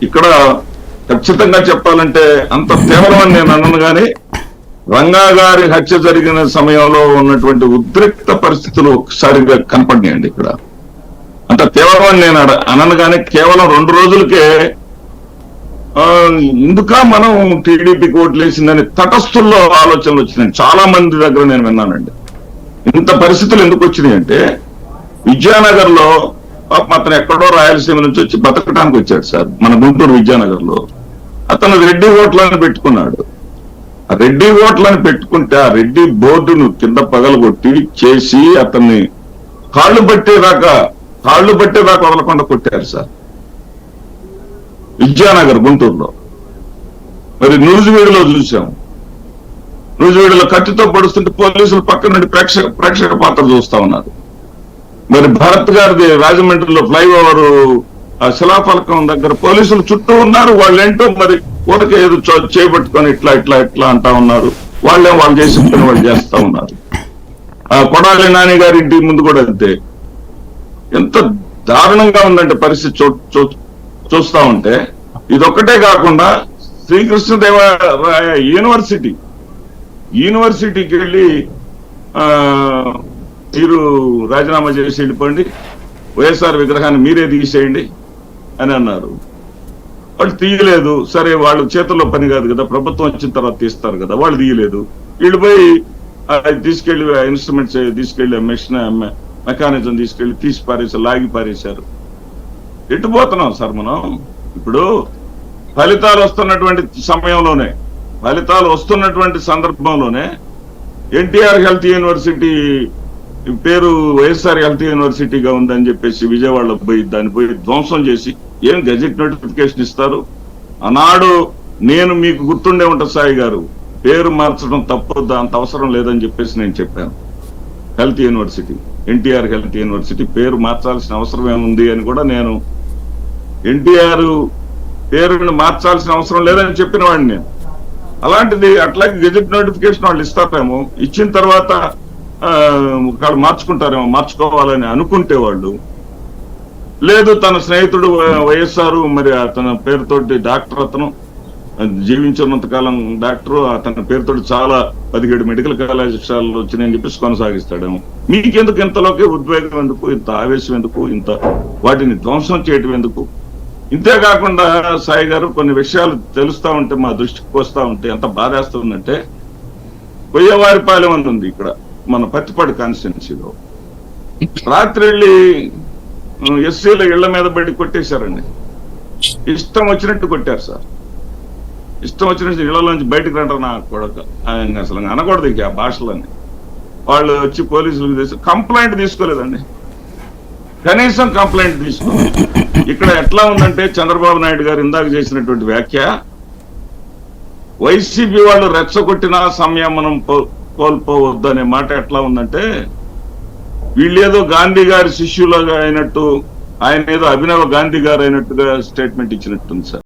ఇక్కడ ఖచ్చితంగా చెప్పాలంటే అంత తీవ్రమని నేను అన్నాను, కానీ రంగా గారి హత్య జరిగిన సమయంలో ఉన్నటువంటి ఉద్రిక్త పరిస్థితులు ఒకసారిగా కనపడినాయండి ఇక్కడ. అంత తీవ్రమని నేను అనను, కానీ కేవలం 2 రోజులకే ఎందుకా మనం టీడీపీకి ఓట్లు వేసిందని తటస్థుల్లో ఆలోచనలు వచ్చినాయి. చాలా మంది దగ్గర నేను విన్నానండి. ఇంత పరిస్థితులు ఎందుకు వచ్చినాయి అంటే, విద్యానగర్ లో అతను ఎక్కడో రాయలసీమ నుంచి వచ్చి బతకడానికి వచ్చాడు సార్, మన గుంటూరు విద్యానగర్ లో. అతను రెడ్డి ఓట్లని పెట్టుకున్నాడు. ఆ రెడ్డి ఓట్లని పెట్టుకుంటే ఆ రెడ్డి బోర్డును కింద పగలగొట్టి చేసి అతన్ని కాళ్ళు పట్టేదాకా వదలకుండా కొట్టారు సార్ విద్యానగర్ గుంటూరులో. మరి నూజివీడులో చూసాం, నూజివీడులో కత్తితో పడుస్తుంటే పోలీసులు పక్కన నుండి ప్రేక్షక పాత్ర చూస్తా ఉన్నారు. మరి భరత్ గారిది రాజమండ్రిలో ఫ్లైఓవర్ శిలాఫలకం దగ్గర పోలీసులు చుట్టూ ఉన్నారు. వాళ్ళేంటో మరి ఊరికే ఏదో చేపట్టుకొని ఇట్లా అంటా ఉన్నారు. వాళ్ళు చేసిన పని వాళ్ళు చేస్తా ఉన్నారు. కొడాలి నాని గారి ఇంటి ముందు కూడా అంతే. ఎంత దారుణంగా ఉందంటే పరిస్థితి చూస్తా ఉంటే. ఇదొక్కటే కాకుండా శ్రీకృష్ణదేవరాయ యూనివర్సిటీకి వెళ్ళి మీరు రాజీనామా చేసి వెళ్ళిపోండి, వైఎస్ఆర్ విగ్రహాన్ని మీరే తీసేయండి అని అన్నారు. వాళ్ళు తీయలేదు. సరే, వాళ్ళు చేతుల్లో పని కాదు కదా, ప్రభుత్వం వచ్చిన తర్వాత తీస్తారు కదా, వాళ్ళు తీయలేదు. వీళ్ళు పోయి తీసుకెళ్లి ఇన్స్ట్రుమెంట్స్ తీసుకెళ్లి మెకానిజం తీసుకెళ్లి తీసి లాగి పారేశారు. ఎటు పోతున్నాం సార్ మనం? ఇప్పుడు ఫలితాలు వస్తున్నటువంటి సందర్భంలోనే ఎన్టీఆర్ హెల్త్ యూనివర్సిటీ పేరు వైఎస్ఆర్ హెల్త్ యూనివర్సిటీగా ఉందని చెప్పేసి విజయవాడలో దాన్ని పోయి ధ్వంసం చేసి ఏం గెజెట్ నోటిఫికేషన్ ఇస్తారు? ఆనాడు నేను మీకు గుర్తుండే ఉంటా సాయి గారు, పేరు మార్చడం తప్పొద్దు, అంత అవసరం లేదని చెప్పేసి నేను చెప్పాను. Health university, NTR health university పేరు మార్చాల్సిన అవసరం ఏముంది అని కూడా నేను, ఎన్టీఆర్ పేరుని మార్చాల్సిన అవసరం లేదని చెప్పిన వాడిని నేను. అలాంటిది అట్లాగే గెజెట్ నోటిఫికేషన్ వాళ్ళు ఇస్తారేమో, ఇచ్చిన తర్వాత వాళ్ళు మార్చుకుంటారేమో, మార్చుకోవాలని అనుకుంటే వాళ్ళు లేదు. తన స్నేహితుడు వైఎస్ఆర్, మరి అతని పేరుతోటి డాక్టర్, అతను జీవించినంత కాలం డాక్టరు, అతని పేరుతోటి చాలా 17 మెడికల్ కళాశాలలు వచ్చినాయని చెప్పేసి కొనసాగిస్తాడేమో. మీకెందుకు ఇంతలోకి ఉద్వేగం ఎందుకు, ఇంత ఆవేశం ఎందుకు, ఇంత వాటిని ధ్వంసం చేయటం ఎందుకు? ఇంతేకాకుండా సాయి గారు, కొన్ని విషయాలు తెలుస్తా ఉంటే, మా దృష్టికి వస్తా ఉంటే ఎంత బాధేస్తుందంటే, కొయ్యవారిపాలెం అని ఉంది ఇక్కడ మన పత్తిపాడు కాన్స్టిట్యున్సీలో. రాత్రి వెళ్ళి ఎస్సీల ఇళ్ల మీద బయట కొట్టేశారండి. ఇష్టం వచ్చినట్టు కొట్టారు సార్. ఇష్టం వచ్చినట్టు ఇళ్లలోంచి బయటకు రంటారు. నా కొడక అసలు అనకూడదు ఇక ఆ భాషలన్నీ. వాళ్ళు వచ్చి పోలీసులకు చేసి కంప్లైంట్ తీసుకోలేదండి, కనీసం కంప్లైంట్ తీసుకోలేదు. ఇక్కడ ఎట్లా ఉందంటే, చంద్రబాబు నాయుడు గారు ఇందాక చేసినటువంటి వ్యాఖ్య, వైసీపీ వాళ్ళు రెచ్చగొట్టిన సంయమనం కోల్పోవద్దు అనే మాట ఎట్లా ఉందంటే, వీళ్ళేదో గాంధీ గారి శిష్యులుగా అయినట్టు, ఆయన ఏదో అభినవ గాంధీ గారు అయినట్టుగా స్టేట్మెంట్ ఇచ్చినట్టుంది సార్.